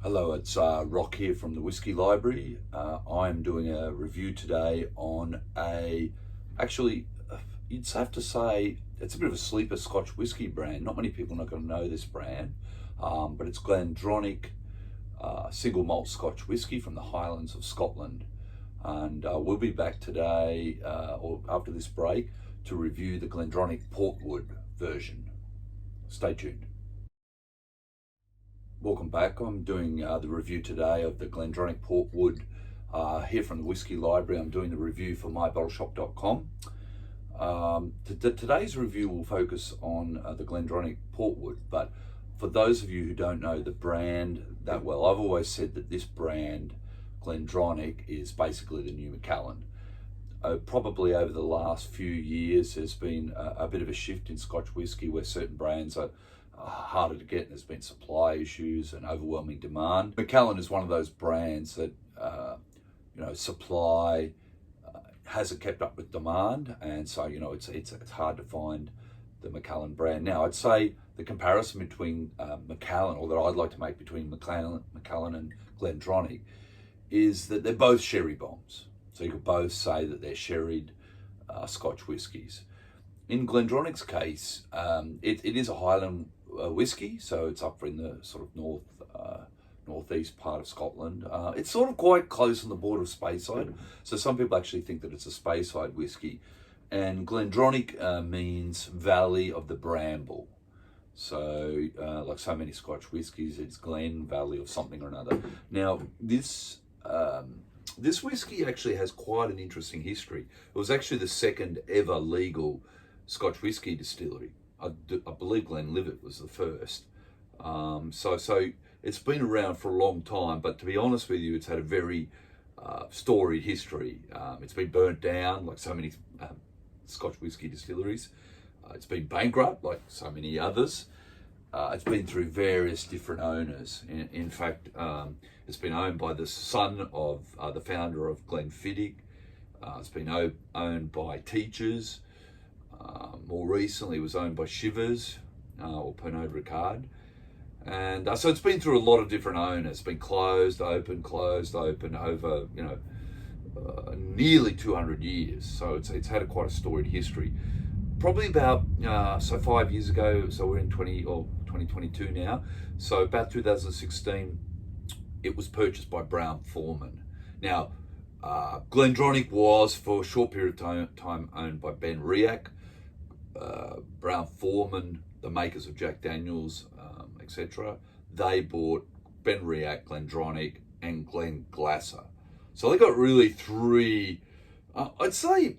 Hello, it's Rock here from the Whisky Library. I'm doing a review today on you'd have to say, it's a bit of a sleeper Scotch whisky brand. Not many people are not going to know this brand, but it's GlenDronach single malt Scotch whisky from the Highlands of Scotland. And we'll be back today, or after this break, to review the GlenDronach Portwood version. Stay tuned. Welcome back. I'm doing the review today of the GlenDronach Portwood here from the Whisky Library. I'm doing the review for MyBottleShop.com. Today's review will focus on the GlenDronach Portwood, but for those of you who don't know the brand that well, I've always said that this brand, GlenDronach, is basically the new Macallan. Probably over the last few years, there's been a bit of a shift in Scotch whisky where certain brands are harder to get, and there's been supply issues and overwhelming demand. Macallan is one of those brands that supply hasn't kept up with demand, and so it's hard to find the Macallan brand. Now, I'd say the comparison between Macallan, or that I'd like to make between Macallan and GlenDronach, is that they're both sherry bombs. So you could both say that they're sherried Scotch whiskies. In GlenDronach's case, it is a Highland whiskey, so it's up in the sort of northeast part of Scotland. It's sort of quite close on the border of Speyside, so some people actually think that it's a Speyside whiskey. And GlenDronach means Valley of the Bramble. So, like so many Scotch whiskies, it's Glen Valley or something or another. Now, this whiskey actually has quite an interesting history. It was actually the second ever legal Scotch whisky distillery. I believe Glenlivet was the first. So it's been around for a long time, but to be honest with you, it's had a very storied history. It's been burnt down like so many Scotch whisky distilleries. It's been bankrupt like so many others. It's been through various different owners. In fact, it's been owned by the son of the founder of Glenfiddich. It's been owned by Teachers. More recently, it was owned by Shivers or Pernod Ricard. And so it's been through a lot of different owners. It's been closed, open over, nearly 200 years. So it's had quite a storied history. Probably about 5 years ago, so we're in 2022 now. So about 2016, it was purchased by Brown-Forman. Now, GlenDronach was for a short period of time owned by Ben Riach. Brown-Forman, the makers of Jack Daniels, etc. They bought Ben Riach, GlenDronach, and Glenglassaugh. So they got really three, I'd say,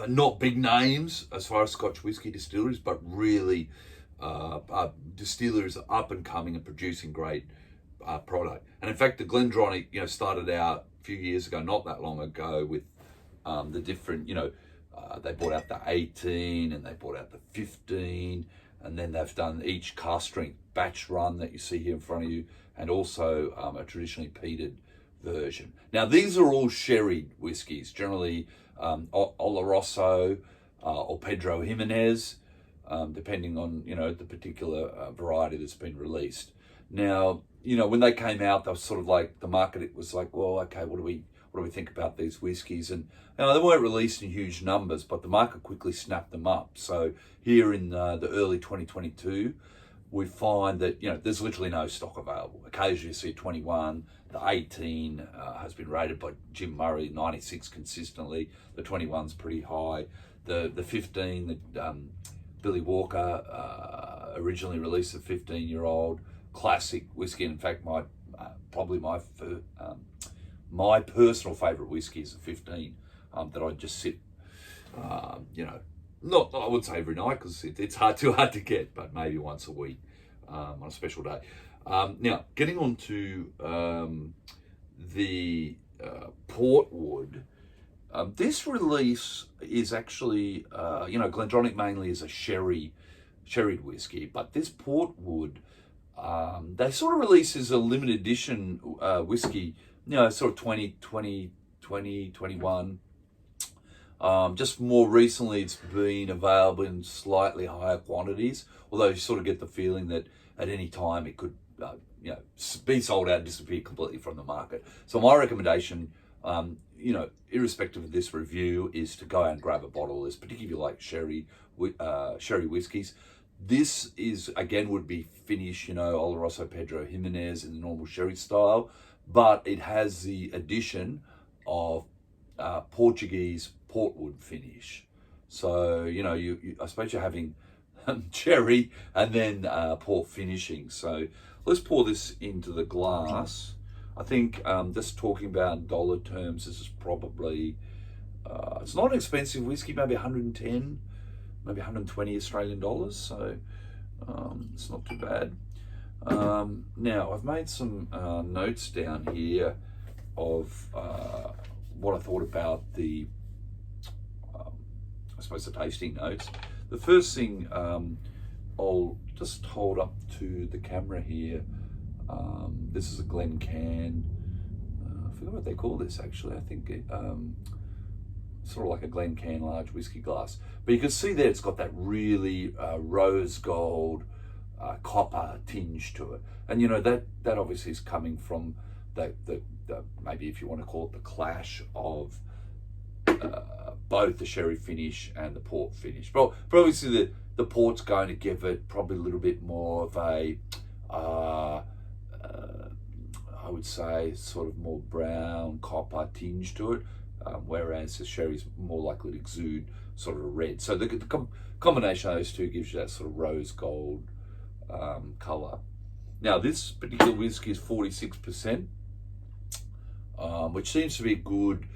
not big names as far as Scotch whisky distilleries, but really distilleries up and coming and producing great product. And in fact, the GlenDronach, started out a few years ago, not that long ago, with the different, they brought out the 18 and they brought out the 15, and then they've done each cask strength batch run that you see here in front of you, and also a traditionally peated version. Now, these are all sherried whiskies, generally Oloroso or Pedro Jimenez, depending on the particular variety that's been released. Now, when they came out, they were sort of like, the market, it was like, well, okay, what do we think about these whiskies? And they weren't released in huge numbers, but the market quickly snapped them up. So here in the early 2022, we find that there's literally no stock available. Occasionally you see 21, the 18 has been rated by Jim Murray 96 consistently. The 21's pretty high. The 15, Billy Walker originally released a 15-year-old classic whiskey. And in fact, my personal favourite whiskey is a 15 that I just sip, not, I would say every night, because it's too hard to get, but maybe once a week on a special day. Now, getting on to the Portwood, this release is actually, GlenDronach mainly is a sherried whiskey, but this Portwood, they sort of release as a limited edition whiskey, sort of 2020, 2021. Just more recently, it's been available in slightly higher quantities, although you sort of get the feeling that at any time it could be sold out and disappear completely from the market. So my recommendation, irrespective of this review, is to go out and grab a bottle of this, particularly if you like sherry whiskies. This is, again, would be finish, Oloroso Pedro Jimenez in the normal sherry style, but it has the addition of Portuguese Portwood finish. So, I suppose you're having cherry and then port finishing. So let's pour this into the glass. I think just talking about dollar terms, this is probably, it's not an expensive whiskey, maybe 110, maybe 120 Australian dollars. So it's not too bad. Now I've made some notes down here of what I thought about the, I suppose, the tasting notes. The first thing, I'll just hold up to the camera here. This is a GlenCan. I forgot what they call this actually. I think it, sort of like a GlenCan large whiskey glass. But you can see there it's got that really rose gold, copper tinge to it. And that obviously is coming from the maybe, if you want to call it, the clash of both the sherry finish and the port finish. But obviously the port's going to give it probably a little bit more of a, I would say, sort of more brown copper tinge to it, whereas the sherry's more likely to exude sort of a red. So the combination of those two gives you that sort of rose gold colour. Now this particular whiskey is 46%, which seems to be a good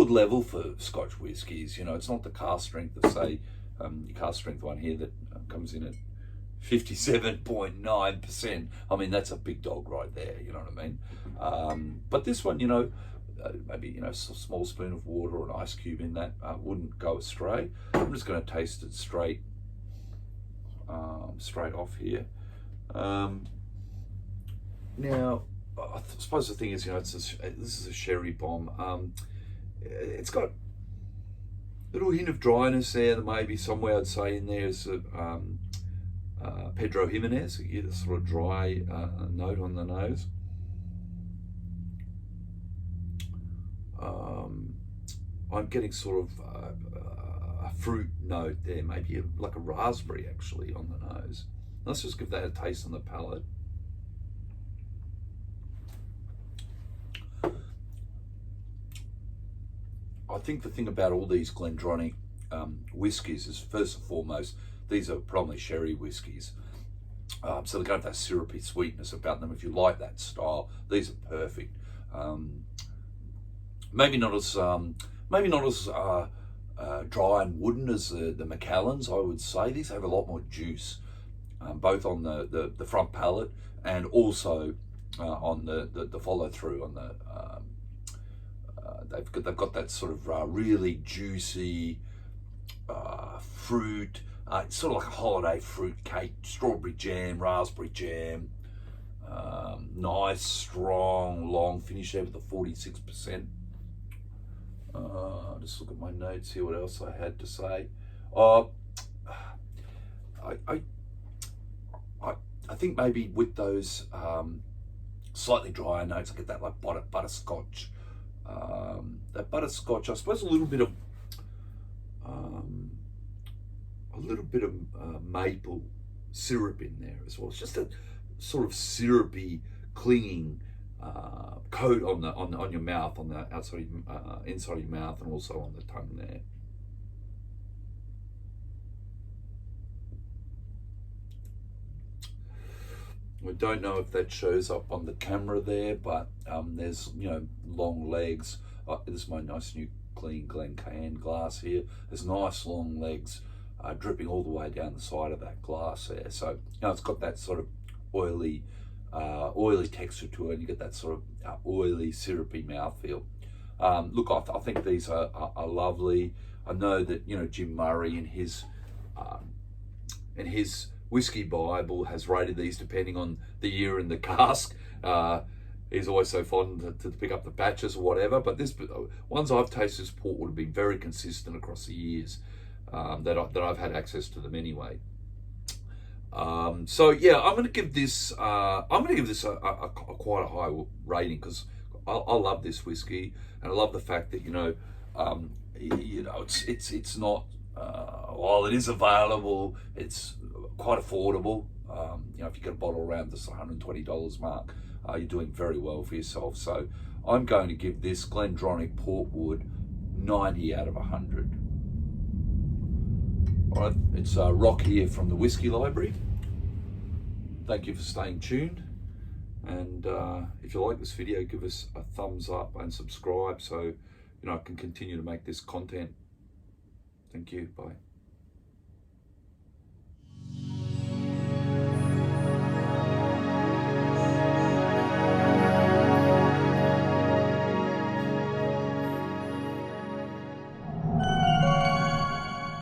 level for Scotch whiskies. It's not the cask strength of, say, your cask strength one here that comes in at 57.9%. I mean, that's a big dog right there, you know what I mean? But this one, maybe, a small spoon of water or an ice cube in that wouldn't go astray. I'm just going to taste it straight off here. Now, I suppose the thing is, this is a sherry bomb. It's got a little hint of dryness there. Maybe somewhere I'd say in there is Pedro Jimenez. You get a sort of dry note on the nose. I'm getting sort of a fruit note there, maybe like a raspberry actually on the nose. Let's just give that a taste on the palate. I think the thing about all these GlenDronach whiskies is, first and foremost, these are probably sherry whiskies. So they're going to have that syrupy sweetness about them. If you like that style, these are perfect. Maybe not as dry and wooden as the Macallans, I would say. These have a lot more juice, both on the front palate and also on the follow through on the. They've got that sort of really juicy fruit. It's sort of like a holiday fruit cake, strawberry jam, raspberry jam. Nice, strong, long finish there with the 46%. Just look at my notes here, what else I had to say. I think maybe with those slightly drier notes, I get that like butterscotch. That butterscotch, I suppose a little bit of maple syrup in there as well. It's just a sort of syrupy, clinging coat on your mouth, on the outside, inside of your mouth, and also on the tongue there. I don't know if that shows up on the camera there, but there's long legs. This is my nice new clean GlenCan glass here. There's nice long legs dripping all the way down the side of that glass there. So it's got that sort of oily texture to it, and you get that sort of oily, syrupy mouthfeel. Look, I think these are lovely. I know that Jim Murray in his Whiskey Bible has rated these depending on the year and the cask. He's always so fond to pick up the batches or whatever, but this ones I've tasted, this port would have been very consistent across the years that I've had access to them anyway. So yeah, I'm going to give this a quite a high rating, because I love this whiskey, and I love the fact that it's not while it is available, it's quite affordable. If you get a bottle around this $120 mark, you're doing very well for yourself. So I'm going to give this GlenDronach Portwood 90 out of 100. All right, it's Rock here from the Whiskey Library. Thank you for staying tuned. And if you like this video, give us a thumbs up and subscribe so I can continue to make this content. Thank you. Bye.